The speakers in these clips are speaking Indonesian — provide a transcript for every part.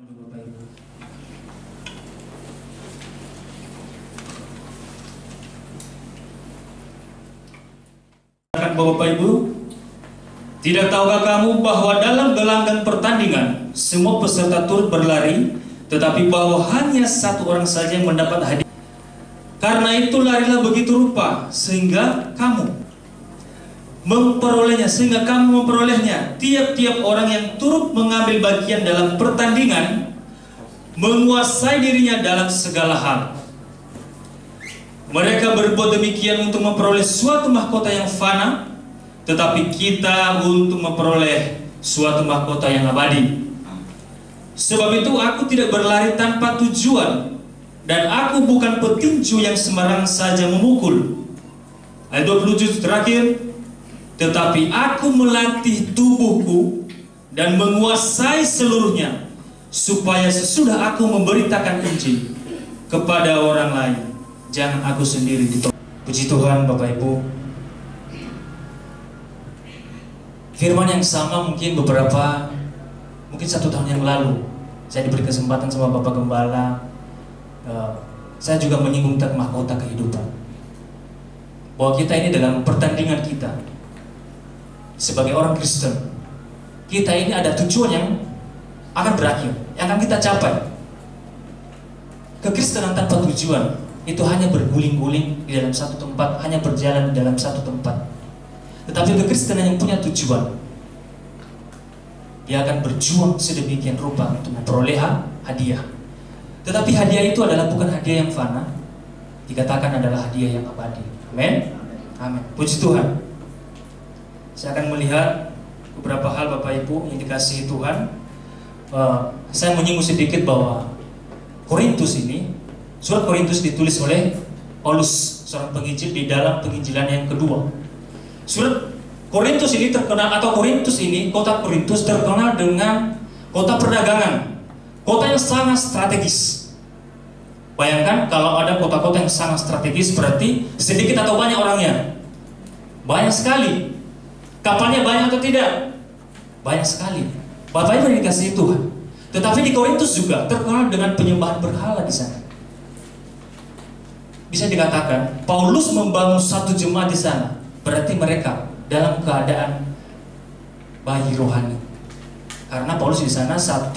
Bapak Ibu. Bapak Ibu, tidak tahukah kamu bahwa dalam gelanggang pertandingan semua peserta turut berlari, tetapi bahwa hanya satu orang saja yang mendapat hadiah. Karena itu larilah begitu rupa sehingga kamu memperolehnya, Tiap-tiap orang yang turut mengambil bagian dalam pertandingan menguasai dirinya dalam segala hal. Mereka berbuat demikian untuk memperoleh suatu mahkota yang fana, tetapi kita untuk memperoleh suatu mahkota yang abadi. Sebab itu aku tidak berlari tanpa tujuan, dan aku bukan petinju yang sembarang saja memukul. Ayat 27 terakhir, tetapi aku melatih tubuhku dan menguasai seluruhnya, supaya sesudah aku memberitakan Injil kepada orang lain, jangan aku sendiri ditolak. Puji Tuhan Bapak Ibu. Firman yang sama mungkin satu tahun yang lalu saya diberi kesempatan sama Bapak Gembala. Saya juga menyinggung tentang mahkota kehidupan, bahwa kita ini dalam pertandingan kita sebagai orang Kristen, kita ini ada tujuan yang akan berakhir, yang akan kita capai. Kekristenan tanpa tujuan itu hanya berguling-guling di dalam satu tempat, hanya berjalan di dalam satu tempat. Tetapi kekristenan yang punya tujuan, dia akan berjuang sedemikian rupa untuk memperoleh hadiah. Tetapi hadiah itu adalah bukan hadiah yang fana, dikatakan adalah hadiah yang abadi. Amin. Amin. Puji Tuhan. Saya akan melihat beberapa hal Bapak Ibu yang dikasihi Tuhan. Saya menyinggung sedikit bahwa surat Korintus ditulis oleh Paulus, seorang penginjil di dalam penginjilan yang kedua. Surat Korintus ini terkenal, kota Korintus terkenal dengan kota perdagangan, kota yang sangat strategis. Bayangkan kalau ada kota-kota yang sangat strategis, berarti sedikit atau banyak orangnya? Banyak sekali. Kapalnya banyak atau tidak? Banyak sekali. Bapak Ibu dikasihi Tuhan. Tetapi di Korintus juga terkenal dengan penyembahan berhala di sana. Bisa dikatakan Paulus membangun satu jemaat di sana, berarti mereka dalam keadaan bayi rohani. Karena Paulus di sana 1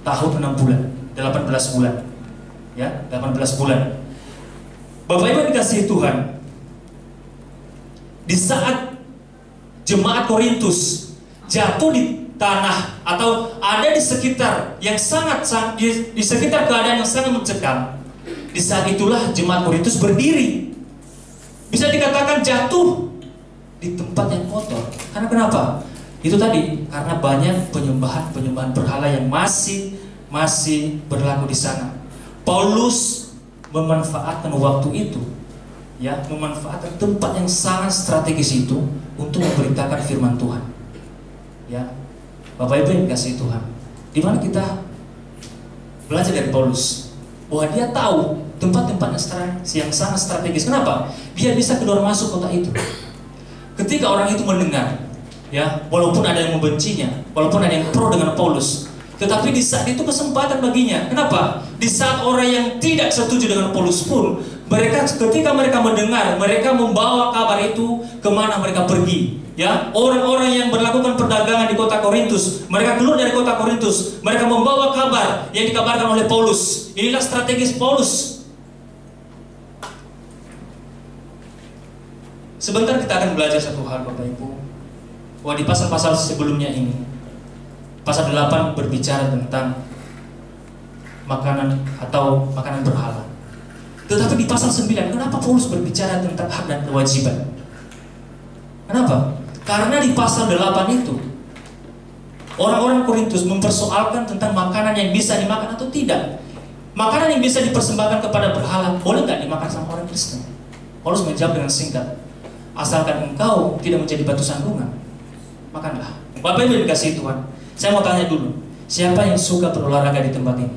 tahun 6 bulan, 18 bulan. Ya, 18 bulan. Bapak Ibu dikasihi Tuhan. Di saat jemaat Korintus jatuh di tanah atau ada di sekitar yang di sekitar keadaan yang sangat mencekam, di saat itulah jemaat Korintus berdiri. Bisa dikatakan jatuh di tempat yang kotor. Karena kenapa? Itu tadi, karena banyak penyembahan berhala yang masih berlaku di sana. Paulus memanfaatkan waktu itu, memanfaatkan tempat yang sangat strategis itu untuk memberitakan firman Tuhan. Ya, Bapak Ibu yang dikasihi Tuhan, di mana kita belajar dari Paulus bahwa dia tahu tempat-tempat yang sangat strategis. Kenapa? Dia bisa keluar masuk kota itu. Ketika orang itu mendengar, walaupun ada yang membencinya, walaupun ada yang pro dengan Paulus, tetapi di saat itu kesempatan baginya. Kenapa? Di saat orang yang tidak setuju dengan Paulus pun, ketika mereka mendengar, mereka membawa kabar itu kemana mereka pergi. Ya, orang-orang yang melakukan perdagangan di kota Korintus, mereka keluar dari kota Korintus, mereka membawa kabar yang dikabarkan oleh Paulus. Inilah strategis Paulus. Sebentar kita akan belajar satu hal Bapak Ibu, bahwa di pasal-pasal sebelumnya ini, pasal 8 berbicara tentang makanan atau makanan berhala. Tetapi di pasal 9, kenapa Paulus berbicara tentang hak dan kewajiban? Kenapa? Karena di pasal 8 itu orang-orang Korintus mempersoalkan tentang makanan yang bisa dimakan atau tidak. Makanan yang bisa dipersembahkan kepada berhala boleh nggak dimakan sama orang Kristen? Paulus menjawab dengan singkat, asalkan engkau tidak menjadi batu sandungan, makanlah. Bapak Ibu dikasihi Tuhan, saya mau tanya dulu, siapa yang suka berolahraga di tempat ini?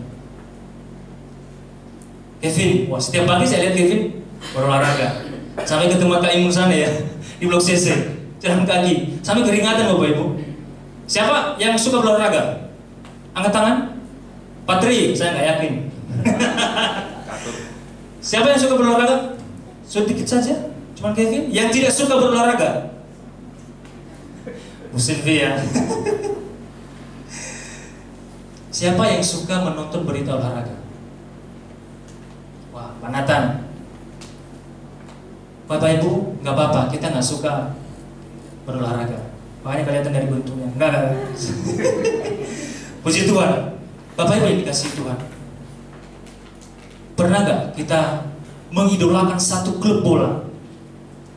Kevin, wah setiap pagi saya lihat Kevin berolahraga sampai ke tempat Kak Imun sana ya, di Blok CC, jalan kaki sampai keringatan Bapak Ibu. Siapa yang suka berolahraga? Angkat tangan. Patri, saya nggak yakin. Siapa yang suka berolahraga? Sedikit saja, cuman Kevin. Yang tidak suka berolahraga? Bu Sylvia. Siapa yang suka menonton berita olahraga? Wah, Pak Nathan. Bapak Ibu, nggak apa-apa, kita nggak suka berolahraga. Makanya kelihatan dari bentuknya. Enggak. Puji Tuhan. Bapak Ibu yang dikasihi Tuhan. Pernah nggak kita mengidolakan satu klub bola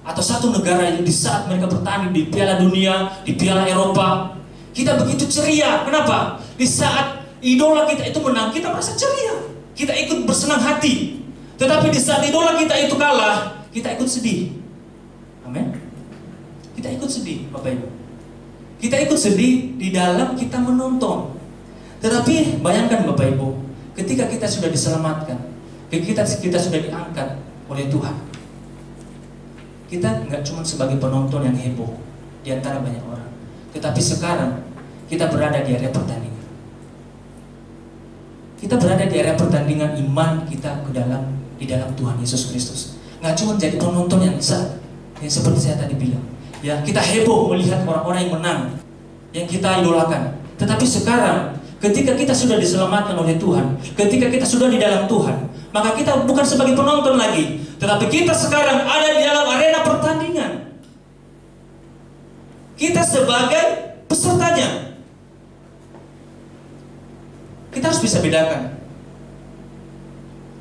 atau satu negara yang di saat mereka bertanding di Piala Dunia, di Piala Eropa, kita begitu ceria? Kenapa? Di saat idola kita itu menang, kita merasa ceria, kita ikut bersenang hati. Tetapi di saat idola kita itu kalah, kita ikut sedih. Amin. Kita ikut sedih, Bapak Ibu. Kita ikut sedih di dalam kita menonton. Tetapi bayangkan Bapak Ibu, ketika kita sudah diselamatkan, kita sudah diangkat oleh Tuhan, kita nggak cuma sebagai penonton yang heboh di antara banyak orang, tetapi sekarang kita berada di area pertandingan. Kita berada di area pertandingan iman kita di dalam Tuhan Yesus Kristus. Nggak cuma jadi penonton yang seperti saya tadi bilang. Ya, kita heboh melihat orang-orang yang menang, yang kita idolakan. Tetapi sekarang, ketika kita sudah diselamatkan oleh Tuhan, ketika kita sudah di dalam Tuhan, maka kita bukan sebagai penonton lagi, tetapi kita sekarang ada di dalam arena pertandingan. Kita sebagai pesertanya. Kita harus bisa bedakan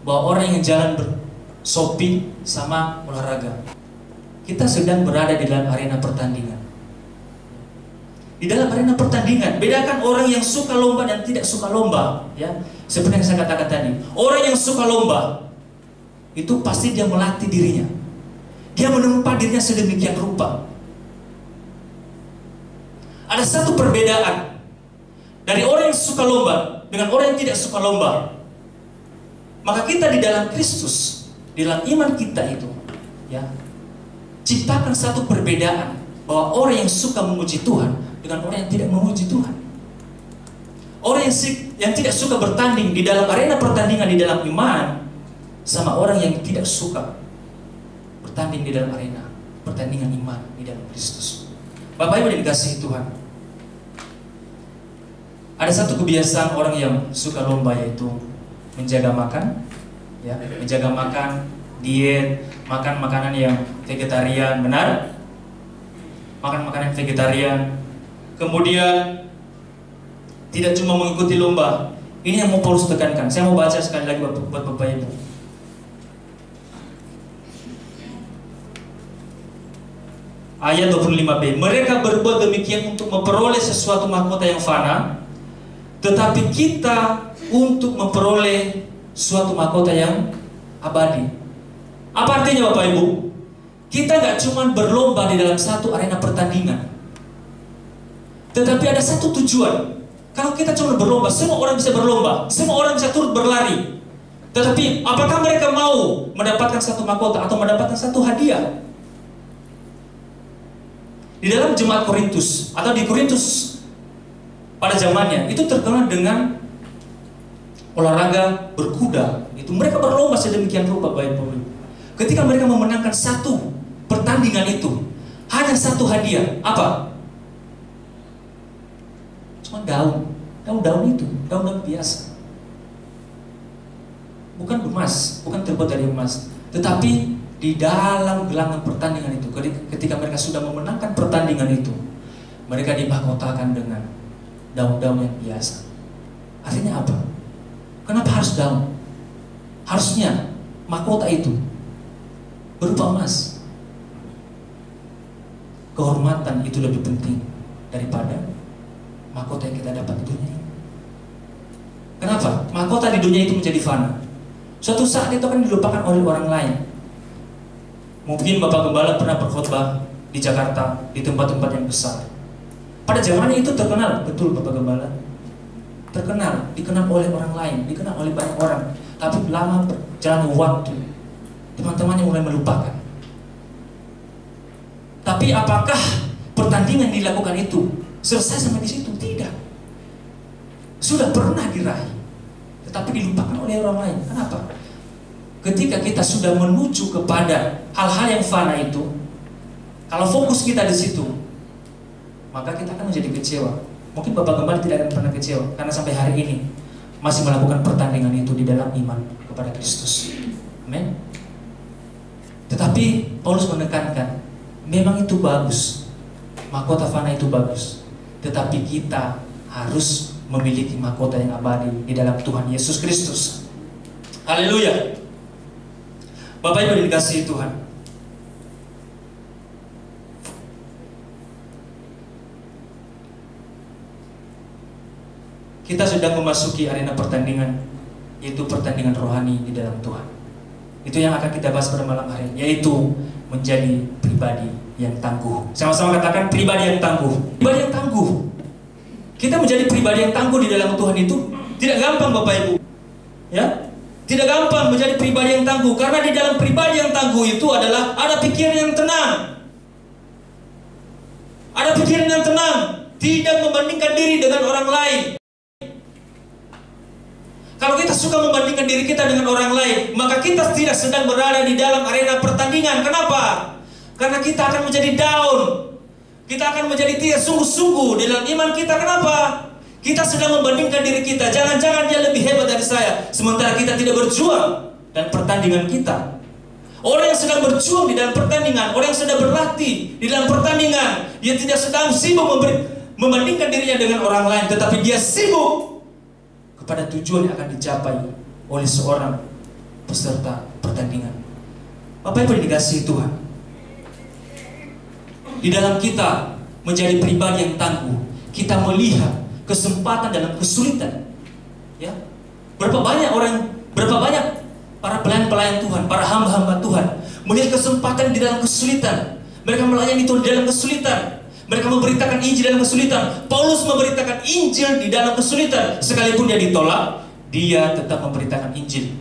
bahwa orang yang jalan shopping sama olahraga. Kita sedang berada di dalam arena pertandingan. Di dalam arena pertandingan, bedakan orang yang suka lomba dan tidak suka lomba. Ya, seperti yang saya katakan tadi, orang yang suka lomba itu pasti dia melatih dirinya. Dia menempa dirinya sedemikian rupa. Ada satu perbedaan dari orang yang suka lomba dengan orang yang tidak suka lomba. Maka kita di dalam Kristus, di dalam iman kita itu, ya, ciptakan satu perbedaan bahwa orang yang suka memuji Tuhan dengan orang yang tidak memuji Tuhan. Orang yang tidak suka bertanding di dalam arena pertandingan di dalam iman sama orang yang tidak suka bertanding di dalam arena pertandingan iman di dalam Kristus. Bapak Ibu yang dikasihi Tuhan, ada satu kebiasaan orang yang suka lomba, yaitu menjaga makan, ya, menjaga makan, diet, makan makanan yang vegetarian, benar? Makan makanan vegetarian. Kemudian tidak cuma mengikuti lomba. Ini yang mau Paulus tekankan. Saya mau baca sekali lagi buat Bapak Ibu. Ayat 25b. Mereka berbuat demikian untuk memperoleh sesuatu mahkota yang fana, tetapi kita untuk memperoleh suatu mahkota yang abadi. Apa artinya Bapak Ibu? Kita nggak cuma berlomba di dalam satu arena pertandingan, tetapi ada satu tujuan. Kalau kita cuma berlomba, semua orang bisa berlomba, semua orang bisa turut berlari. Tetapi apakah mereka mau mendapatkan satu mahkota atau mendapatkan satu hadiah? Di dalam jemaat Korintus atau di Korintus pada zamannya itu terkenal dengan olahraga berkuda. Itu mereka berlomba sedemikian rupa, Bapak Ibu. Ketika mereka memenangkan satu pertandingan itu, hanya satu hadiah. Apa? Cuma daun itu, daun biasa. Bukan emas, bukan terbuat dari emas. Tetapi di dalam gelanggang pertandingan itu, ketika mereka sudah memenangkan pertandingan itu, mereka dimahkotakan dengan daun-daun yang biasa. Artinya apa? Kenapa harus daun? Harusnya mahkota itu berupa emas. Kehormatan itu lebih penting daripada mahkota yang kita dapat di dunia ini. Kenapa? Mahkota di dunia itu menjadi fana. Suatu saat itu akan dilupakan oleh orang lain. Mungkin Bapak Gembala pernah berkhotbah di Jakarta, di tempat-tempat yang besar. Pada zamannya itu terkenal, betul Bapak Gembala. Terkenal, dikenal oleh orang lain, dikenal oleh banyak orang. Tapi lama berjalan waktu, teman-temannya mulai melupakan. Tapi apakah pertandingan yang dilakukan itu selesai sampai di situ? Tidak. Sudah pernah diraih. tetapi dilupakan oleh orang lain. Kenapa? Ketika kita sudah menuju kepada hal-hal yang fana itu, kalau fokus kita di situ, maka kita akan menjadi kecewa. Mungkin Bapak Gembala tidak akan pernah kecewa, karena sampai hari ini masih melakukan pertandingan itu di dalam iman kepada Kristus. Amin. Tetapi Paulus menekankan, memang itu bagus, mahkota fana itu bagus, tetapi kita harus memiliki mahkota yang abadi di dalam Tuhan Yesus Kristus. Haleluya. Bapak Ibu dikasihi Tuhan, kita sedang memasuki arena pertandingan, yaitu pertandingan rohani di dalam Tuhan. Itu yang akan kita bahas pada malam hari ini, yaitu menjadi pribadi yang tangguh. Sama-sama katakan pribadi yang tangguh. Pribadi yang tangguh. Kita menjadi pribadi yang tangguh di dalam Tuhan itu tidak gampang, Bapak Ibu. Ya, tidak gampang menjadi pribadi yang tangguh, karena di dalam pribadi yang tangguh itu adalah ada pikiran yang tenang. Ada pikiran yang tenang, tidak membandingkan diri dengan orang lain. Kalau kita suka membandingkan diri kita dengan orang lain, maka kita tidak sedang berada di dalam arena pertandingan. Kenapa? Karena kita akan menjadi down. Kita akan menjadi tidak sungguh-sungguh dalam iman kita. Kenapa? Kita sedang membandingkan diri kita. Jangan-jangan dia lebih hebat dari saya, sementara kita tidak berjuang dan pertandingan kita. Orang yang sedang berjuang di dalam pertandingan, orang yang sedang berlatih di dalam pertandingan, dia tidak sedang sibuk membandingkan dirinya dengan orang lain, tetapi dia sibuk kepada tujuan yang akan dicapai oleh seorang peserta pertandingan. Bapak Ibu dikasihi Tuhan, di dalam kita menjadi pribadi yang tangguh, kita melihat kesempatan dalam kesulitan. Ya, berapa banyak para pelayan-pelayan Tuhan, para hamba-hamba Tuhan melihat kesempatan di dalam kesulitan. Mereka melayani Tuhan di dalam kesulitan. Mereka memberitakan Injil dalam kesulitan. Paulus memberitakan Injil di dalam kesulitan. Sekalipun dia ditolak, dia tetap memberitakan Injil.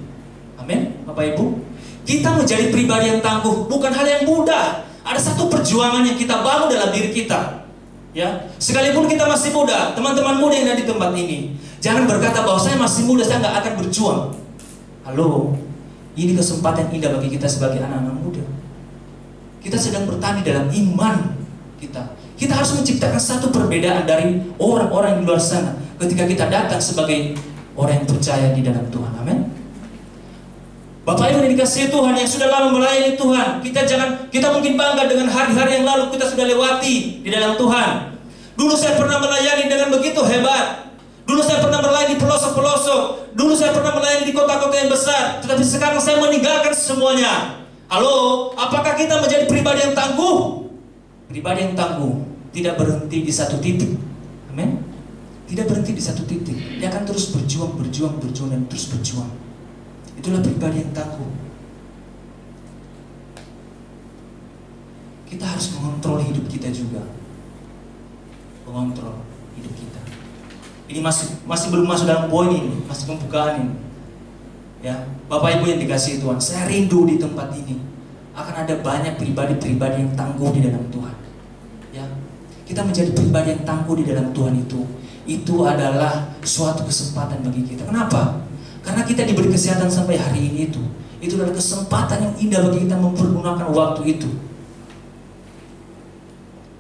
Amin, Bapak Ibu. Kita menjadi pribadi yang tangguh bukan hal yang mudah. Ada satu perjuangan yang kita bangun dalam diri kita. Ya, sekalipun kita masih muda, teman-teman muda yang ada di tempat ini, jangan berkata bahwa saya masih muda, saya nggak akan berjuang. Halo, ini kesempatan indah bagi kita sebagai anak-anak muda. Kita sedang bertani dalam iman kita. Kita harus menciptakan satu perbedaan dari orang-orang di luar sana ketika kita datang sebagai orang yang percaya di dalam Tuhan. Amin. Bapak Ibu yang dikasihi Tuhan, yang sudah lama melayani Tuhan, kita mungkin bangga dengan hari-hari yang lalu kita sudah lewati di dalam Tuhan. Dulu saya pernah melayani dengan begitu hebat. Dulu saya pernah melayani di pelosok-pelosok. Dulu saya pernah melayani di kota-kota yang besar. Tetapi sekarang saya meninggalkan semuanya. Halo, apakah kita menjadi pribadi yang tangguh? Pribadi yang tangguh tidak berhenti di satu titik. Amin. Tidak berhenti di satu titik. Dia akan terus berjuang dan terus berjuang. Itulah pribadi yang tangguh. Kita harus mengontrol hidup kita juga. Mengontrol hidup kita. Ini masih belum masuk dalam poin ini, masih pembukaan ini. Ya, Bapak Ibu yang dikasihi Tuhan, saya rindu di tempat ini akan ada banyak pribadi-pribadi yang tangguh di dalam Tuhan. Ya, kita menjadi pribadi yang tangguh di dalam Tuhan itu adalah suatu kesempatan bagi kita. Kenapa? Karena kita diberi kesehatan sampai hari ini itu adalah kesempatan yang indah bagi kita mempergunakan waktu itu.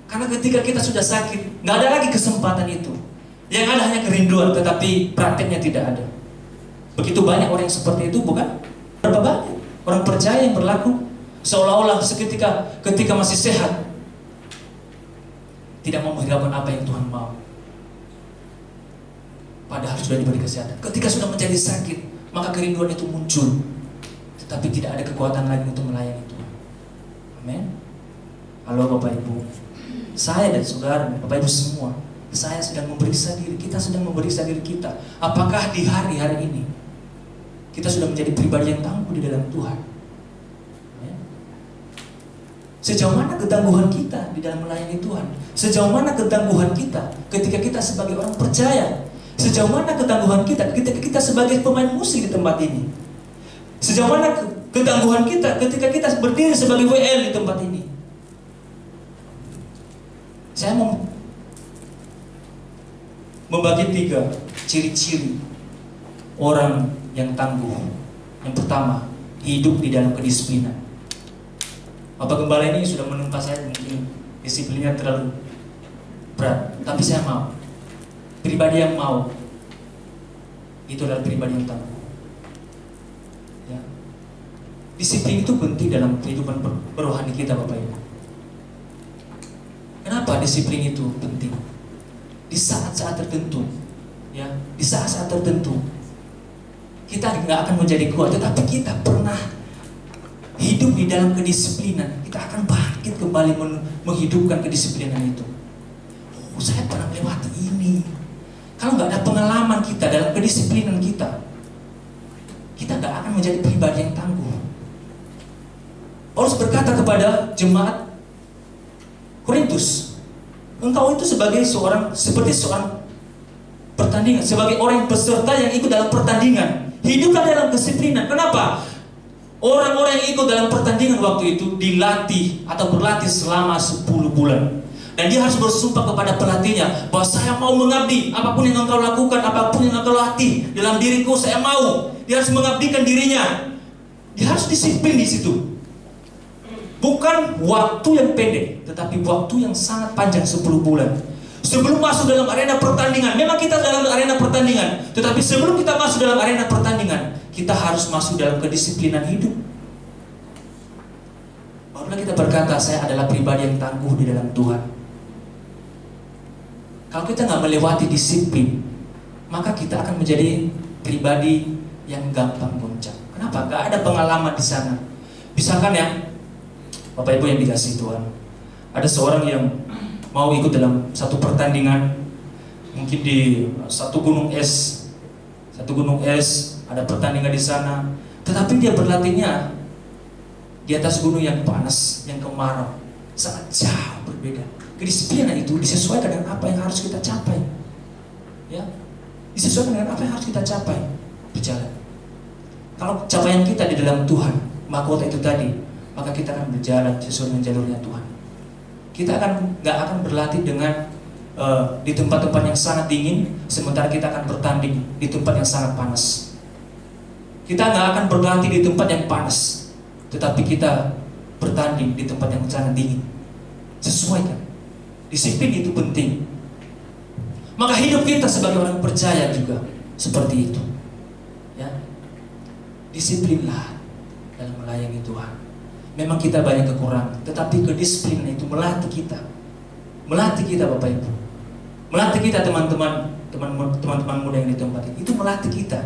Karena ketika kita sudah sakit, nggak ada lagi kesempatan itu. Yang ada hanya kerinduan, tetapi prakteknya tidak ada. Begitu banyak orang yang seperti itu, bukan? Berapa banyak orang percaya yang berlaku seolah-olah ketika masih sehat tidak mau menghiraukan apa yang Tuhan mau. Padahal sudah diberi kesehatan. Ketika sudah menjadi sakit, maka kerinduan itu muncul, tetapi tidak ada kekuatan lagi untuk melayani Tuhan. Amin. Halo Bapak Ibu, saya dan saudara, Bapak Ibu semua, saya sedang memeriksa diri kita, sedang memeriksa diri kita. Apakah di hari-hari ini kita sudah menjadi pribadi yang tangguh di dalam Tuhan? Amin. Sejauh mana ketangguhan kita di dalam melayani Tuhan? Sejauh mana ketangguhan kita ketika kita sebagai orang percaya? Sejauh mana ketangguhan kita ketika kita sebagai pemain musik di tempat ini? Sejauh mana ketangguhan kita ketika kita berdiri sebagai WL di tempat ini? Saya mau membagi 3 ciri-ciri orang yang tangguh? Yang pertama, hidup di dalam kedisiplinan. Bapak Gembala ini sudah menimpa saya, mungkin disiplinnya terlalu berat, tapi saya mau. Pribadi yang mau, itu adalah pribadi yang tangguh. Ya. Disiplin itu penting dalam kehidupan berohani kita, Bapak Ibu. Kenapa disiplin itu penting? Di saat-saat tertentu, ya, di saat-saat tertentu kita nggak akan menjadi kuat, tetapi kita pernah hidup di dalam kedisiplinan, kita akan bangkit kembali menghidupkan kedisiplinan itu. Oh, saya pernah melewati ini. Kalau nggak ada pengalaman kita dalam kedisiplinan kita nggak akan menjadi pribadi yang tangguh. Paulus berkata kepada jemaat Korintus, engkau itu seperti seorang pertandingan, sebagai orang peserta yang ikut dalam pertandingan. Hiduplah dalam kedisiplinan. Kenapa? Orang-orang yang ikut dalam pertandingan waktu itu dilatih atau berlatih selama 10 bulan. Dan dia harus bersumpah kepada pelatihnya bahwa saya mau mengabdi, apapun yang engkau lakukan, apapun yang engkau latih dalam diriku, saya mau. Dia harus mengabdikan dirinya. Dia harus disiplin di situ. Bukan waktu yang pendek, tetapi waktu yang sangat panjang, 10 bulan. Sebelum masuk dalam arena pertandingan, memang kita dalam arena pertandingan, tetapi sebelum kita masuk dalam arena pertandingan, kita harus masuk dalam kedisiplinan hidup. Barulah kita berkata, saya adalah pribadi yang tangguh di dalam Tuhan. Kalau kita nggak melewati disiplin, maka kita akan menjadi pribadi yang gampang goncang. Kenapa? Nggak ada pengalaman di sana. Misalkan ya, Bapak Ibu yang dikasihi Tuhan, ada seorang yang mau ikut dalam satu pertandingan, mungkin di satu gunung es, ada pertandingan di sana, tetapi dia berlatihnya di atas gunung yang panas, yang kemarau, sangat jauh berbeda. Kedisiplinan itu disesuaikan dengan apa yang harus kita capai, ya, disesuaikan dengan apa yang harus kita capai, berjalan. Kalau capaian kita di dalam Tuhan, mahkota itu tadi, maka kita akan berjalan sesuai dengan jalurnya Tuhan. Kita nggak akan berlatih dengan di tempat-tempat yang sangat dingin, sementara kita akan bertanding di tempat yang sangat panas. Kita nggak akan berlatih di tempat yang panas, tetapi kita bertanding di tempat yang sangat dingin. Sesuaikan. Disiplin itu penting. Maka hidup kita sebagai orang percaya juga seperti itu. Ya, disiplinlah dalam melayani Tuhan. Memang kita banyak kekurangan, tetapi kedisiplinan itu melatih kita Bapak Ibu, melatih kita teman-teman muda yang di tempat ini. Itu melatih kita,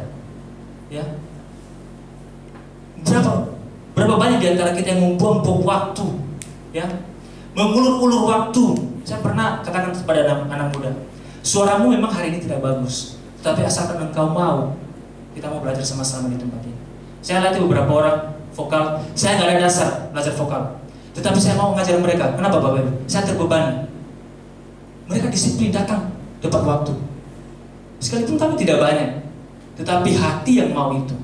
ya. Berapa banyak di antara kita yang membuang-buang waktu, ya, mengulur-ulur waktu. Saya pernah katakan kepada anak muda, suaramu memang hari ini tidak bagus, tetapi asalkan engkau mau, kita mau belajar sama-sama di tempat ini. Saya latih beberapa orang vokal, saya nggak ada dasar belajar vokal, tetapi saya mau mengajar mereka. Kenapa Bapak Ibu? Saya terbebani. Mereka disiplin datang tepat waktu, sekalipun kami tidak banyak, tetapi hati yang mau itu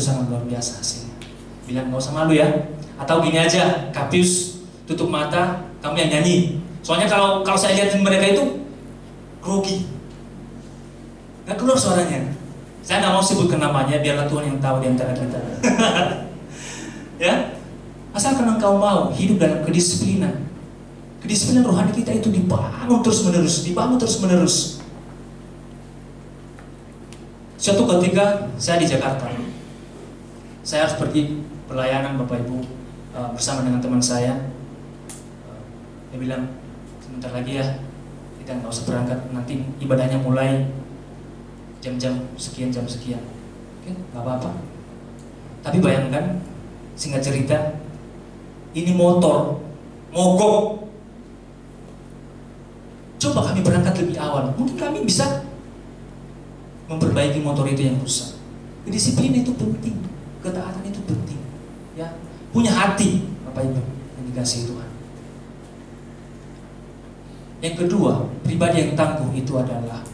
sangat luar biasa hasilnya. Bilang nggak usah malu ya, atau gini aja, Kapius tutup mata, kamu yang nyanyi. Soalnya kalau saya lihatin mereka itu grogi, nggak keluar suaranya. Saya nggak mau sebutkan namanya, biarlah Tuhan yang tahu di antara kita. Ya, asalkan engkau mau hidup dalam kedisiplinan. Kedisiplinan rohani kita itu dibangun terus menerus. Suatu ketika saya di Jakarta, saya harus pergi pelayanan Bapak Ibu bersama dengan teman saya. Dia bilang, sebentar lagi ya, kita nggak usah berangkat, nanti ibadahnya mulai jam sekian. Oke, nggak apa-apa. Tapi bayangkan, singkat cerita, ini motor mogok. Coba kami berangkat lebih awal, mungkin kami bisa memperbaiki motor itu yang rusak. Kedisiplinan itu penting, ketaatan itu penting, ya. Punya hati, Bapak Ibu yang dikasihi Tuhan. Yang kedua, pribadi yang tangguh itu adalah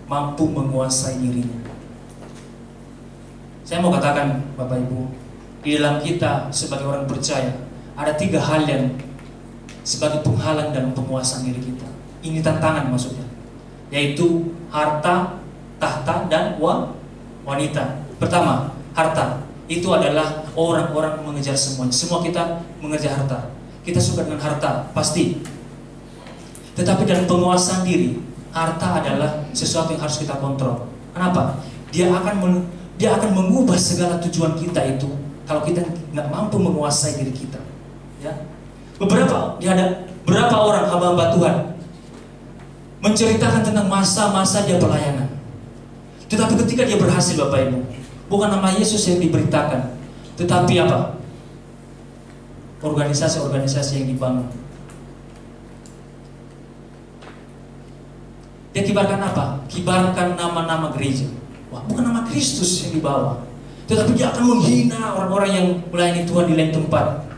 mampu menguasai dirinya. Saya mau katakan Bapak Ibu, di dalam kita sebagai orang percaya ada 3 hal yang sebagai penghalang dalam penguasaan diri kita. Ini tantangan maksudnya, yaitu harta, tahta dan wanita. Pertama, harta. Itu adalah orang-orang mengejar semuanya. Semua kita mengejar harta. Kita suka dengan harta, pasti. Tetapi dalam penguasaan diri, harta adalah sesuatu yang harus kita kontrol. Kenapa? Dia akan mengubah segala tujuan kita itu kalau kita nggak mampu menguasai diri kita. Ya. Berapa orang hamba-hamba Tuhan menceritakan tentang masa-masa dia pelayanan. Tetapi ketika dia berhasil, Bapak Ibu, bukan nama Yesus yang diberitakan, tetapi apa? Organisasi-organisasi yang dibangun. Dia kibarkan apa? Kibarkan nama-nama gereja. Wah, bukan nama Kristus yang dibawa. Tetapi dia akan menghina orang-orang yang melayani Tuhan di lain tempat.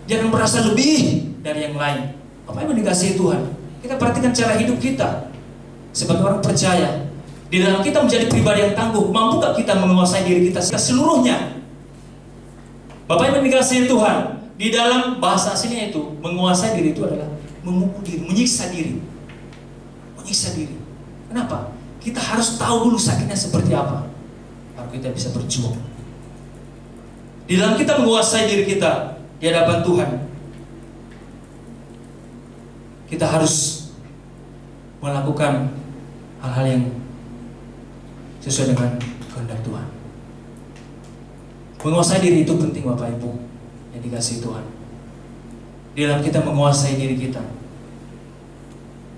Dia akan merasa lebih dari yang lain. Apa yang dikasihi Tuhan? Kita perhatikan cara hidup kita sebagai orang percaya. Di dalam kita menjadi pribadi yang tangguh, mampukah kita menguasai diri kita seluruhnya? Bapak yang dikasihi Tuhan, di dalam bahasa aslinya itu menguasai diri itu adalah memukul diri, menyiksa diri. Menyiksa diri. Kenapa? Kita harus tahu dulu sakitnya seperti apa, baru kita bisa berjuang. Di dalam kita menguasai diri kita di hadapan Tuhan, kita harus melakukan hal-hal yang sesuai dengan kehendak Tuhan. Menguasai diri itu penting, Bapak Ibu yang dikasihi Tuhan. Di dalam kita menguasai diri kita,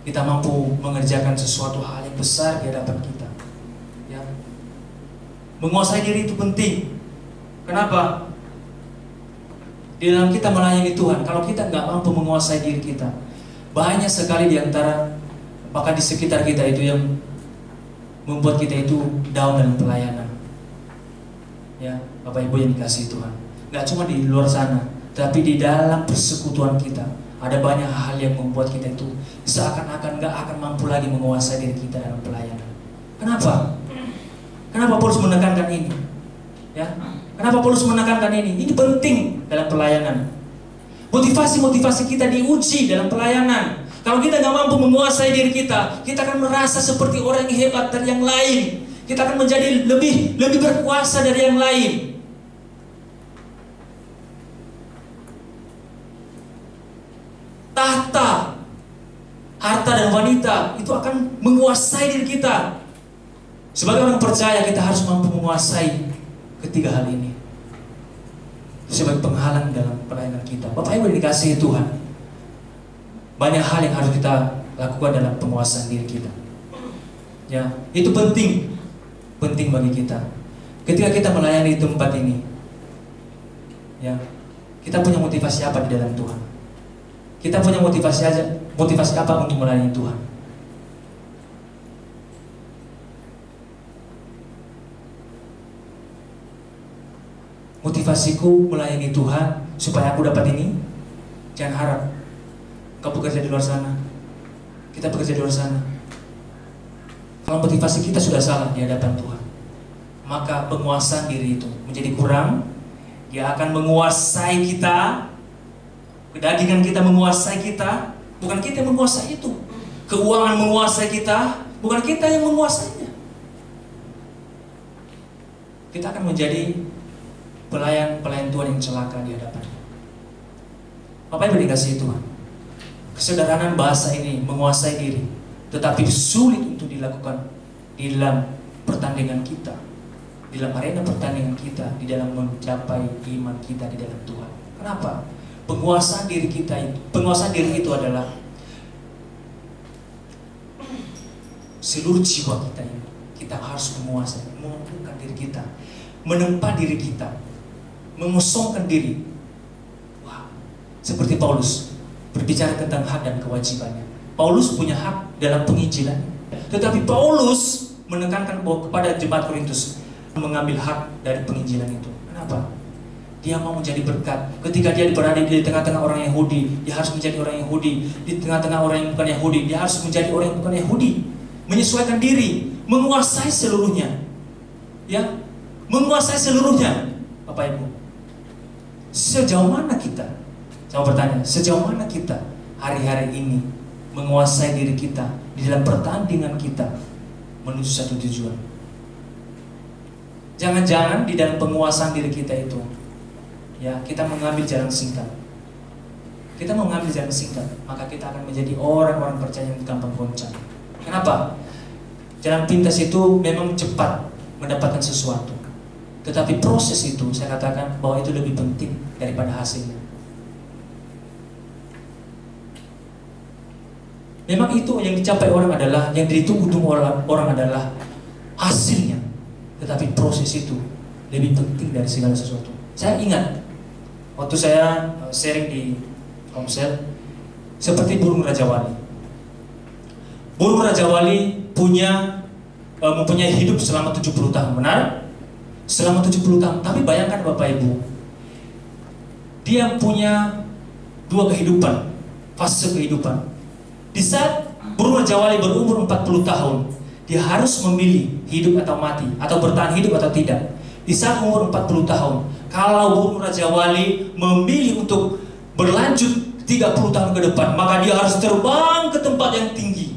kita mampu mengerjakan sesuatu hal yang besar di hadapan kita. Ya. Menguasai diri itu penting. Kenapa? Di dalam kita melayani Tuhan, kalau kita nggak mampu menguasai diri kita, banyak sekali di antara, bahkan di sekitar kita itu yang membuat kita itu down dalam pelayanan. Ya, Bapak Ibu yang dikasihi Tuhan. Nggak cuma di luar sana, tapi di dalam persekutuan kita, ada banyak hal yang membuat kita itu seakan-akan nggak akan mampu lagi menguasai diri kita dalam pelayanan. Kenapa? Kenapa Paulus menekankan ini? Ya, kenapa Paulus menekankan ini? Ini penting dalam pelayanan. Motivasi-motivasi kita diuji dalam pelayanan. Kalau kita nggak mampu menguasai diri kita, kita akan merasa seperti orang yang hebat dari yang lain. Kita akan menjadi lebih berkuasa dari yang lain. Tahta, harta dan wanita itu akan menguasai diri kita. Sebagai orang percaya, kita harus mampu menguasai ketiga hal ini sebagai penghalang dalam pelayanan kita. Bapak Ibu dikasihi Tuhan, banyak hal yang harus kita lakukan dalam penguasaan diri kita. Ya, itu penting bagi kita. Ketika kita melayani di tempat ini, ya, kita punya motivasi apa di dalam Tuhan? Kita punya motivasi apa untuk melayani Tuhan? Motivasiku melayani Tuhan supaya aku dapat ini. Jangan harap kau bekerja di luar sana, kita bekerja di luar sana. Kalau motivasi kita sudah salah di hadapan Tuhan, maka penguasaan diri itu menjadi kurang. Dia akan menguasai kita, kedagingan kita menguasai kita. Bukan kita yang menguasai itu. Keuangan menguasai kita, bukan kita yang menguasainya. Kita akan menjadi pelayan Tuhan yang celaka di hadapan. Bapak Ibu dikasihi Tuhan, kesederhanaan bahasa ini menguasai diri, tetapi sulit untuk dilakukan di dalam pertandingan kita, di dalam arena pertandingan kita, di dalam mencapai iman kita di dalam Tuhan. Kenapa? Penguasaan diri itu adalah seluruh jiwa kita ini. Kita harus menguasai, mengumpulkan diri kita, menempa diri kita, mengosongkan diri. Wah, seperti Paulus berbicara tentang hak dan kewajibannya. Paulus punya hak dalam penginjilan, tetapi Paulus menekankan bahwa kepada jemaat Korintus mengambil hak dari penginjilan itu. Kenapa? Dia mau menjadi berkat. Ketika dia berada di tengah-tengah orang Yahudi, dia harus menjadi orang Yahudi. Di tengah-tengah orang yang bukan Yahudi, dia harus menjadi orang yang bukan Yahudi. Menyesuaikan diri, menguasai seluruhnya. Ya, menguasai seluruhnya. Bapak Ibu, sejauh mana kita? Saya mau bertanya, sejauh mana kita hari-hari ini menguasai diri kita di dalam pertandingan kita menuju satu tujuan? Jangan-jangan di dalam penguasaan diri kita itu, ya, kita mengambil jalan singkat. Kita mau mengambil jalan singkat, maka kita akan menjadi orang-orang percaya yang gampang goncang. Kenapa? Jalan pintas itu memang cepat mendapatkan sesuatu, tetapi proses itu saya katakan bahwa itu lebih penting daripada hasilnya. Memang itu yang dicapai orang adalah, yang ditunggu-tunggu orang adalah hasilnya, tetapi proses itu lebih penting dari segala sesuatu. Saya ingat waktu saya sharing di Komsel, seperti burung Raja Wali. Burung Raja Wali mempunyai hidup selama 70 tahun, benar? Selama 70 tahun. Tapi bayangkan Bapak Ibu, dia punya dua kehidupan, fase kehidupan. Di saat burung Raja Wali berumur 40 tahun, dia harus memilih hidup atau mati, atau bertahan hidup atau tidak. Di saat umur 40 tahun, kalau burung Raja Wali memilih untuk berlanjut 30 tahun ke depan, maka dia harus terbang ke tempat yang tinggi,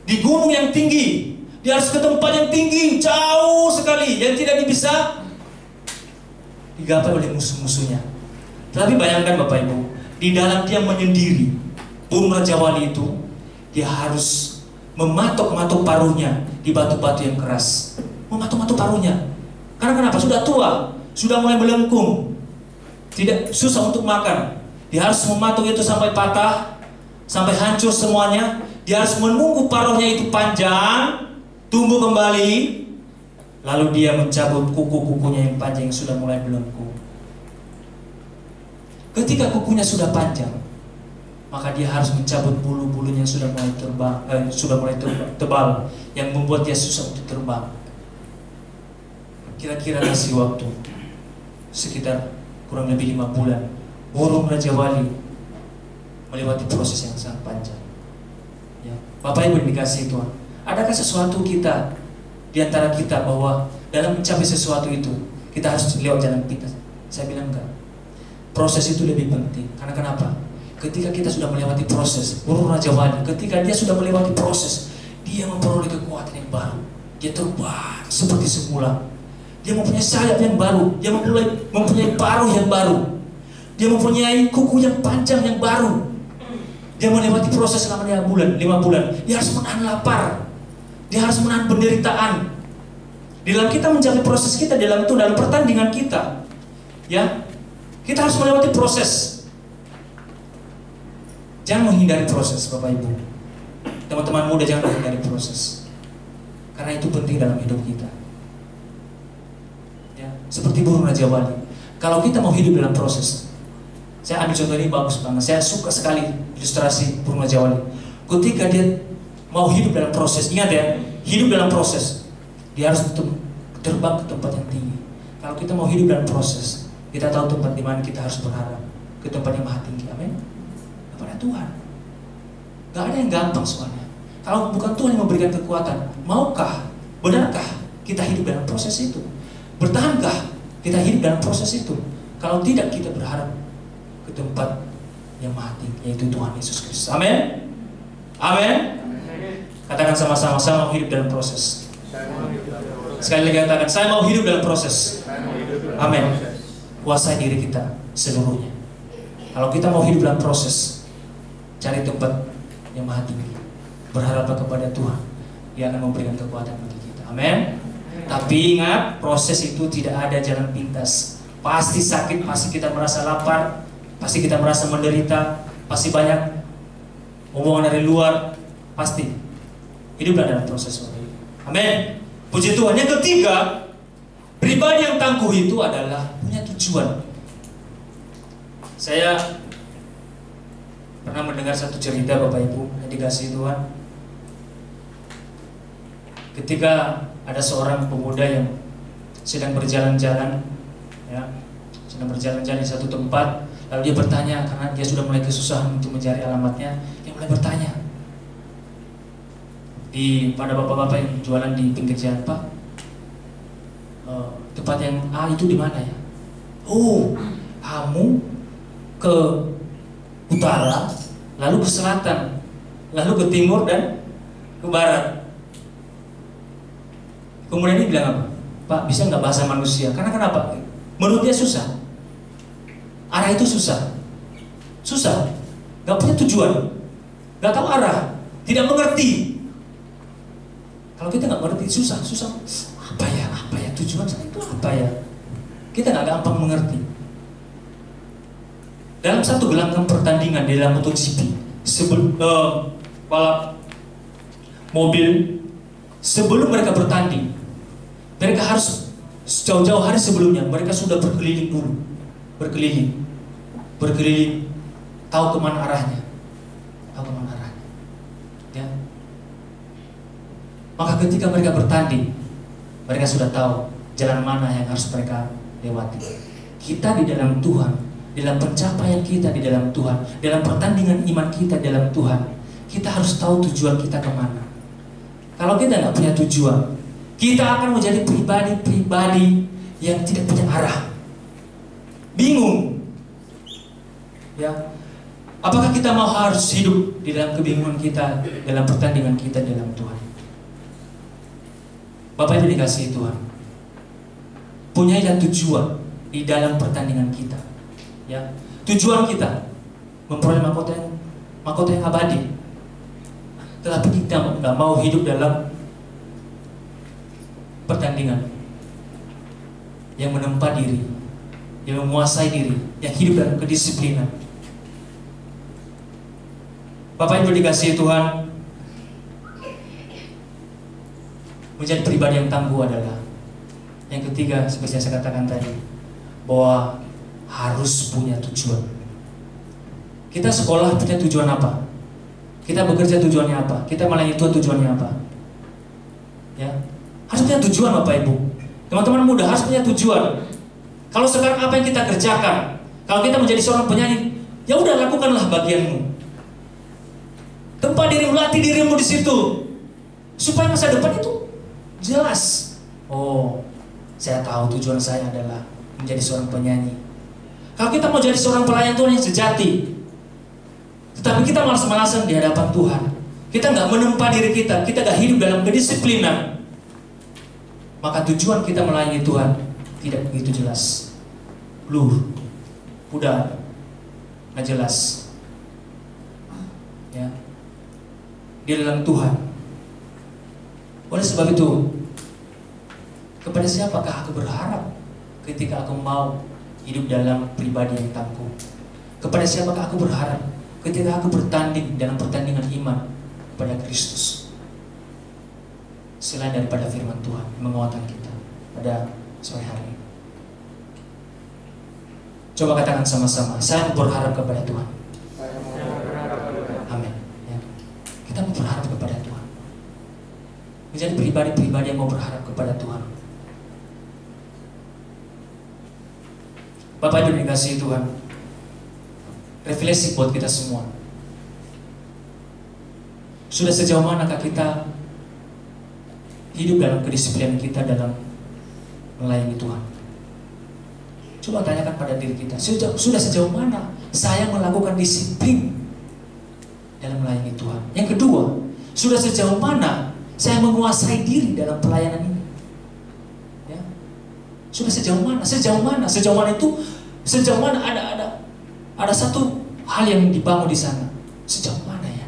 di gunung yang tinggi. Dia harus ke tempat yang tinggi, jauh sekali, yang tidak bisa digapai oleh musuh-musuhnya. Tapi bayangkan Bapak Ibu, di dalam dia menyendiri, burung Raja Wali itu, dia harus mematuk-matuk paruhnya di batu-batu yang keras. Mematuk-matuk paruhnya. Karena kenapa? Sudah tua, sudah mulai melengkung, tidak susah untuk makan. Dia harus mematuk itu sampai patah, sampai hancur semuanya. Dia harus menunggu paruhnya itu panjang, tumbuh kembali, lalu dia mencabut kuku-kukunya yang panjang yang sudah mulai melengkung. Ketika kukunya sudah panjang, maka dia harus mencabut bulu-bulunya yang sudah mulai tebal, yang membuat dia susah untuk terbang. Kira-kira kasih waktu sekitar kurang lebih 5 bulan, burung Raja Wali melewati proses yang sangat panjang. Ya. Bapak Ibu dikasih Tuhan, adakah sesuatu kita di antara kita bahwa dalam mencapai sesuatu itu kita harus lewat jalan pintas? Saya bilang enggak. Proses itu lebih penting. Karena kenapa? Ketika kita sudah melewati proses, burung Raja Wali, ketika dia sudah melewati proses, dia memperoleh kekuatan yang baru. Dia terbang seperti semula. Dia mempunyai sayap yang baru. Dia mempunyai paruh yang baru. Dia mempunyai kuku yang panjang yang baru. Dia melewati proses selama 5 bulan. Dia harus menahan lapar. Dia harus menahan penderitaan. Dalam kita mencapai proses kita, dalam pertandingan kita, ya, kita harus melewati proses. Jangan menghindari proses, Bapak Ibu. Teman-teman muda, jangan menghindari proses. Karena itu penting dalam hidup kita. Ya, seperti burung Raja Wali. Kalau kita mau hidup dalam proses, saya ambil contoh ini bagus banget. Saya suka sekali ilustrasi burung Raja Wali. Ketika dia mau hidup dalam proses, ingat ya, hidup dalam proses, dia harus terbang ke tempat yang tinggi. Kalau kita mau hidup dalam proses, kita tahu tempat di mana kita harus berharap, ke tempat yang maha tinggi. Amin. Kepada Tuhan. Gak ada yang gampang soalnya. Kalau bukan Tuhan yang memberikan kekuatan, maukah, benarkah kita hidup dalam proses itu? Bertahankah kita hidup dalam proses itu? Kalau tidak, kita berharap ke tempat yang maha tinggi, yaitu Tuhan Yesus Kristus. Amin. Amin. Katakan sama-sama, saya mau hidup dalam proses. Sekali lagi katakan, saya mau hidup dalam proses. Amin. Kuasai diri kita seluruhnya. Kalau kita mau hidup dalam proses, cari tempat yang maha tinggi. Berharaplah kepada Tuhan, Dia akan memberikan kekuatan bagi kita. Amin. Tapi ingat, proses itu tidak ada jalan pintas. Pasti sakit, pasti kita merasa lapar, pasti kita merasa menderita, pasti banyak omongan dari luar, pasti. Hiduplah dalam proses. Amin. Puji Tuhan. Yang ketiga, pribadi yang tangguh itu adalah punya tujuan. Saya pernah mendengar satu cerita, Bapak Ibu yang dikasihi Tuhan. Ketika ada seorang pemuda yang sedang berjalan-jalan, ya, sedang berjalan-jalan di satu tempat, lalu dia bertanya, karena dia sudah mulai kesusahan untuk mencari alamatnya, dia mulai bertanya pada bapak-bapak yang jualan di pinggir jalan, Pak, tempat yang A itu di mana ya? Oh, kamu ke utara, lalu ke selatan, lalu ke timur dan ke barat. Kemudian dia bilang apa? Pak, bisa nggak bahasa manusia? Karena kenapa? Menurut dia susah. Arah itu susah. Susah. Nggak punya tujuan. Nggak tahu arah. Tidak mengerti. Kalau kita nggak mengerti, susah. Apa ya tujuan saya itu apa ya? Kita nggak gampang mengerti. Dalam satu gelanggang pertandingan di dalam MotoGP, balap mobil, sebelum mereka bertanding, mereka harus jauh-jauh hari sebelumnya mereka sudah berkeliling dulu, berkeliling, tahu kemana arahnya, ya. Maka ketika mereka bertanding, mereka sudah tahu jalan mana yang harus mereka lewati. Kita di dalam Tuhan, dalam pencapaian kita di dalam Tuhan, dalam pertandingan iman kita dalam Tuhan, kita harus tahu tujuan kita kemana. Kalau kita nggak punya tujuan, kita akan menjadi pribadi-pribadi yang tidak punya arah, bingung. Ya, apakah kita mau harus hidup di dalam kebingungan kita dalam pertandingan kita dalam Tuhan? Bapak Ibu dikasihi Tuhan, punyailah tujuan di dalam pertandingan kita. Ya, tujuan kita memperoleh mahkota yang abadi. Tetapi kita nggak mau hidup dalam pertandingan yang menempa diri, yang menguasai diri, yang hidup dalam kedisiplinan. Bapak Ibu dikasihi Tuhan, menjadi pribadi yang tangguh adalah yang ketiga, seperti yang saya katakan tadi, bahwa harus punya tujuan. Kita sekolah punya tujuan apa? Kita bekerja tujuannya apa? Kita melayani Tuhan tujuannya apa? Ya, harus punya tujuan Bapak Ibu. Teman-teman muda harus punya tujuan. Kalau sekarang apa yang kita kerjakan, kalau kita menjadi seorang penyanyi, ya udah lakukanlah bagianmu. Tempat dirimu, latih dirimu di situ, supaya masa depan itu jelas. Oh, saya tahu tujuan saya adalah menjadi seorang penyanyi. Kalau kita mau jadi seorang pelayan Tuhan yang sejati, tetapi kita malas-malasan di hadapan Tuhan, kita nggak menempa diri kita nggak hidup dalam kedisiplinan, maka tujuan kita melayani Tuhan tidak begitu jelas, udah nggak jelas. Ya, di dalam Tuhan. Oleh sebab itu, kepada siapakah aku berharap ketika aku mau hidup dalam pribadi yang tangguh? Kepada siapakah aku berharap ketika aku bertanding dalam pertandingan iman kepada Kristus? Selain daripada firman Tuhan menguatkan kita pada sore hari ini. Coba katakan sama-sama, saya berharap kepada Tuhan. Amin. Ya. Kita mau berharap kepada Tuhan. Menjadi pribadi-pribadi yang mau berharap kepada Tuhan. Bapak Ibu dikasihi Tuhan, refleksi buat kita semua. Sudah sejauh manakah kita hidup dalam kedisiplinan kita dalam melayani Tuhan? Coba tanyakan pada diri kita, sudah sejauh mana saya melakukan disiplin dalam melayani Tuhan? Yang kedua, sudah sejauh mana saya menguasai diri dalam pelayanan ini? Ya. Sudah sejauh mana? Sejauh mana itu? Sejauh mana ada satu hal yang dibangun di sana? Sejauh mana ya?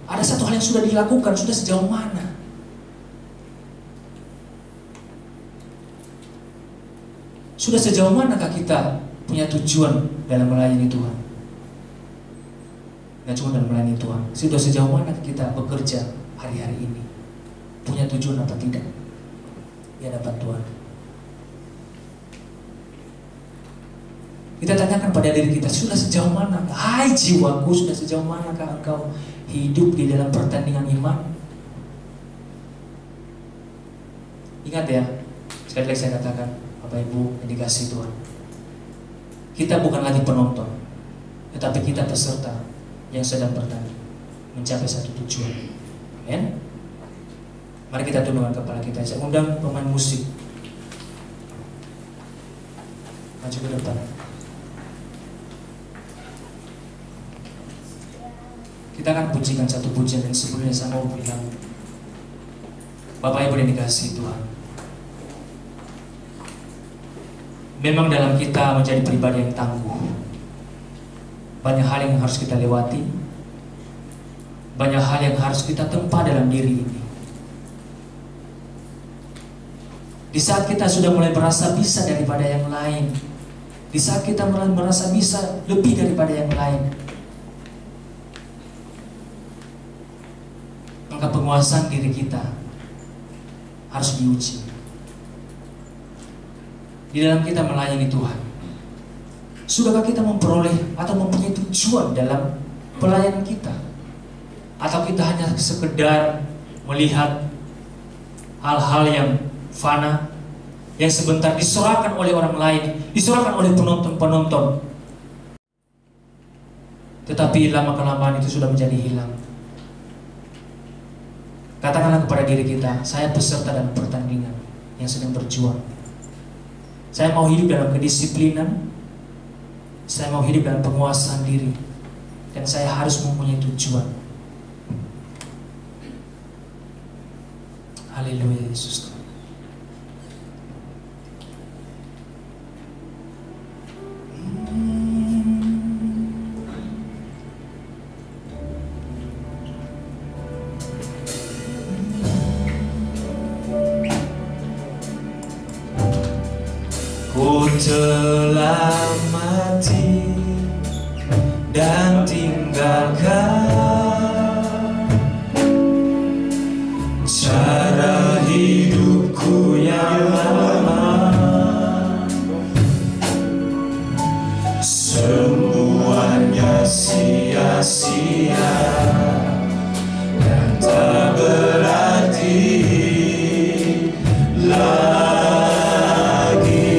Ada satu hal yang sudah dilakukan, sudah sejauh mana? Sudah sejauh manakah kita punya tujuan dalam melayani Tuhan? Tidak cuma dalam melayani Tuhan, sudah sejauh mana kita bekerja hari-hari ini? Punya tujuan apa tidak di hadapan Tuhan? Kita tanyakan pada diri kita, sudah sejauh mana? Hai jiwaku, sudah sejauh manakah engkau hidup di dalam pertandingan iman? Ingat ya, sekali lagi saya katakan, Bapak Ibu yang dikasihi Tuhan, kita bukan lagi penonton, tetapi kita peserta yang sedang bertanding mencapai satu tujuan. Amen. Mari kita tundukkan kepala kita. Saya undang pemain musik maju ke depan. Kita akan pujikan satu pujian, dan sebelumnya saya mau bilang, Bapak Ibu yang dikasihi Tuhan, Memang dalam kita menjadi pribadi yang tangguh, banyak hal yang harus kita lewati, banyak hal yang harus kita tempa dalam diri ini. Di saat kita sudah mulai merasa bisa daripada yang lain, di saat kita mulai merasa bisa lebih daripada yang lain, maka penguasaan diri kita harus diuji. Di dalam kita melayani Tuhan, sudahkah kita memperoleh atau mempunyai tujuan dalam pelayanan kita? Atau kita hanya sekedar melihat hal-hal yang fana, yang sebentar disorakan oleh orang lain, disorakan oleh penonton-penonton, tetapi lama-kelamaan itu sudah menjadi hilang. Katakanlah kepada diri kita, saya peserta dalam pertandingan yang sedang berjuang. Saya mau hidup dalam kedisiplinan, saya mau hidup dalam penguasaan diri, dan saya harus mempunyai tujuan. Haleluya Yesus. Ku telah mati dan tinggalkan cara hidupku yang lama. Semuanya sia-sia dan tak berarti lagi.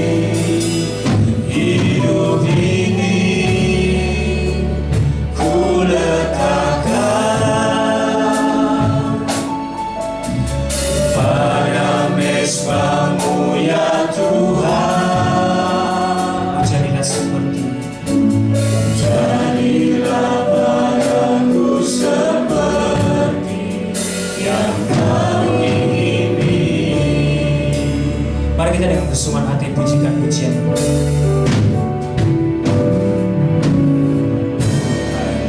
Hidup ini ku letakkan pada mesbah-Mu ya Tuhan. Jadilah seperti, jadilah padaku seperti yang Kau ingini. mari kita dengan kesungguhan hati pujikan pujian.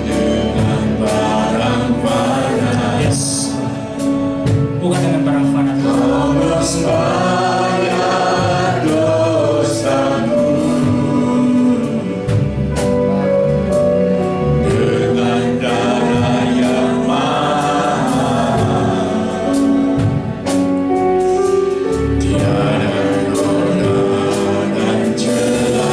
Dengan barang fana, Yes, bukan dengan barang fana. Kau membayar dosaku. Dengan darah yang mahal, tiada noda dan celah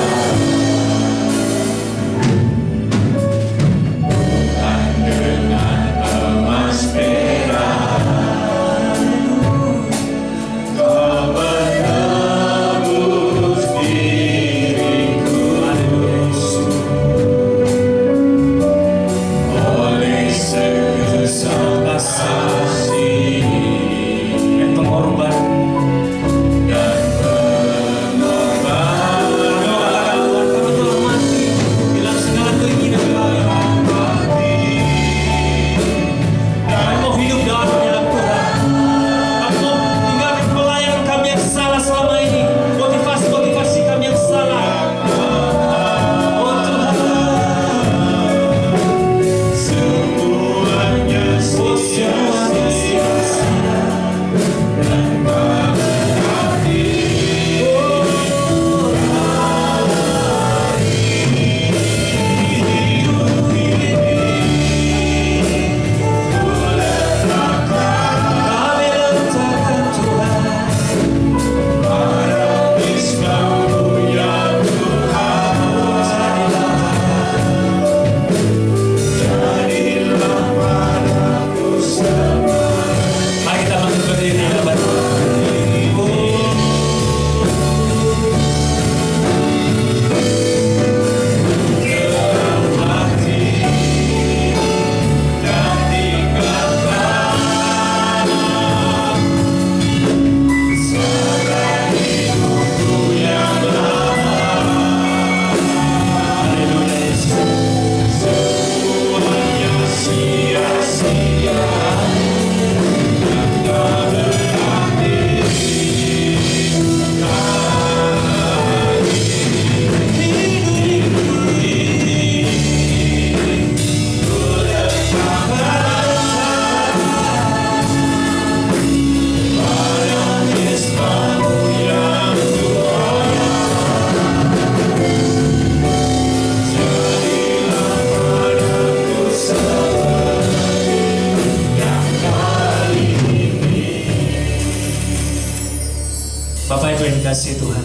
rekomendasi Tuhan.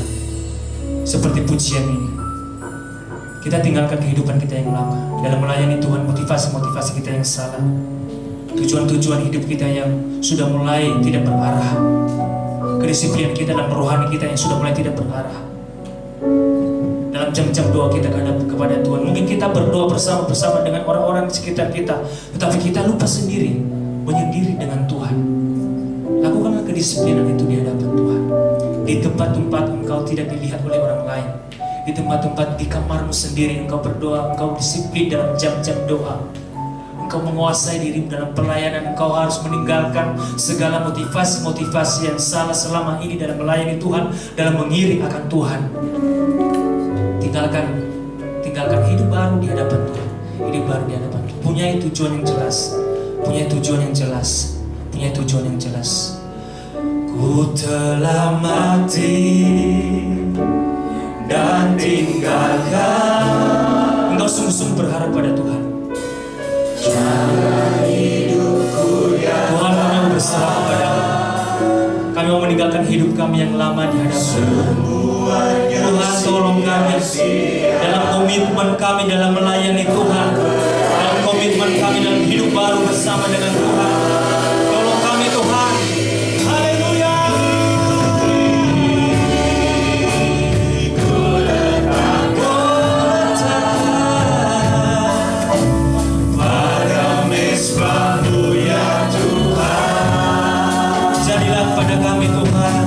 Seperti pujian ini, kita tinggalkan kehidupan kita yang lama dalam melayani Tuhan, motivasi-motivasi kita yang salah, tujuan-tujuan hidup kita yang sudah mulai tidak berarah, kedisiplinan kita dan rohani kita yang sudah mulai tidak berarah. Dalam jam-jam doa kita kepada Tuhan, mungkin kita berdoa bersama-bersama dengan orang-orang di sekitar kita, tetapi kita lupa sendiri, menyendiri dengan Tuhan. Lakukanlah kedisiplinan itu di hadapan Tuhan. Di tempat-tempat engkau tidak dilihat oleh orang lain, di tempat-tempat di kamarmu sendiri engkau berdoa, engkau disiplin dalam jam-jam doa, engkau menguasai dirimu dalam pelayanan. Engkau harus meninggalkan segala motivasi-motivasi yang salah selama ini dalam melayani Tuhan, dalam mengiring akan Tuhan. Tinggalkan hidup baru di hadapan Tuhan, hidup baru di hadapan Tuhan. Punya tujuan yang jelas, punya tujuan yang jelas, punya tujuan yang jelas. Ku telah mati dan tinggalkan. Engkau sungguh-sungguh berharap pada Tuhan. Jalan hidupku yang Tuhan, kami mau berserah kepadamu. Kami mau meninggalkan hidup kami yang lama di hadapan-Mu. Tuhan, tolong kami dalam komitmen kami dalam melayani Tuhan, dalam komitmen kami dalam hidup baru bersama dengan Tuhan. Tolong kami Tuhan. Haleluya. Pada mezbah-Mu ya Tuhan, jadilah pada kami Tuhan.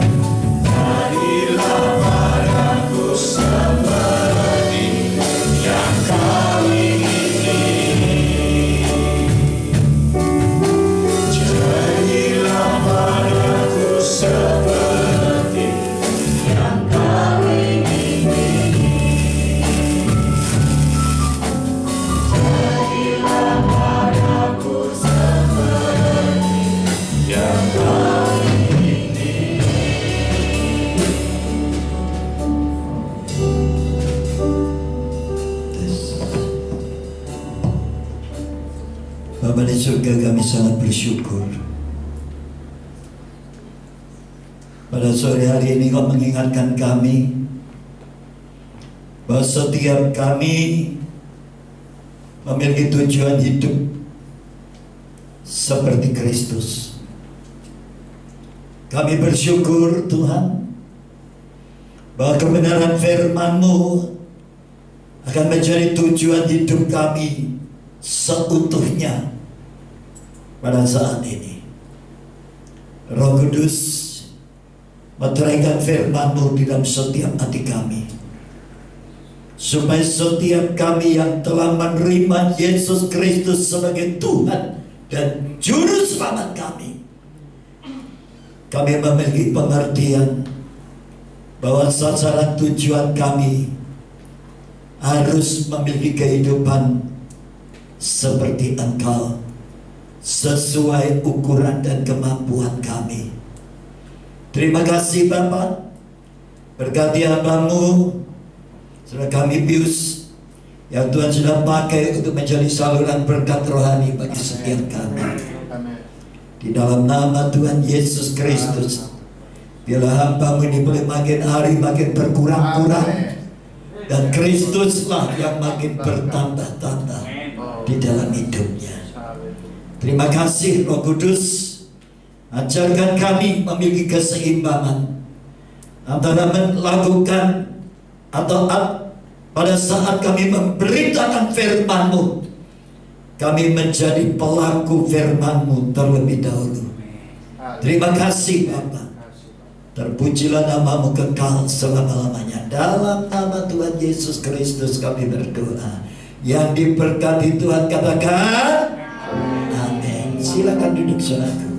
Jadilah padaku seperti yang Kau ingini. Jadilah padaku seperti yang Kau ingini. Jadilah padaku seperti yang Kau ingini. Bapa di surga, kami sangat bersyukur pada sore hari ini Kau mengingatkan kami bahwa setiap kami memiliki tujuan hidup seperti Kristus. Kami bersyukur Tuhan bahwa kebenaran firman-Mu akan menjadi tujuan hidup kami seutuhnya pada saat ini. Roh Kudus, meteraikan firman-Mu di dalam setiap hati kami, supaya setiap kami yang telah menerima Yesus Kristus sebagai Tuhan dan Juru Selamat kami memiliki pengertian bahwa sasaran tujuan kami harus memiliki kehidupan seperti Engkau, sesuai ukuran dan kemampuan kami. Terima kasih Bapa, berkati hamba-Mu, saudara kami Pius, yang Tuhan sudah pakai untuk menjadi saluran berkat rohani bagi setiap kami. Di dalam nama Tuhan Yesus Kristus, biarlah hamba-Mu ini boleh makin hari makin berkurang-kurang, dan Kristuslah yang makin bertambah-tambah di dalam hidupnya. Terima kasih Roh Kudus, ajarkan kami memiliki keseimbangan antara melakukan atau pada saat kami memberitakan firman-Mu, kami menjadi pelaku firman-Mu terlebih dahulu. Terima kasih Bapa, terpujilah nama-Mu kekal selama-lamanya. Dalam nama Tuhan Yesus Kristus kami berdoa. Yang diberkati Tuhan katakan amin. Silakan duduk saudaraku.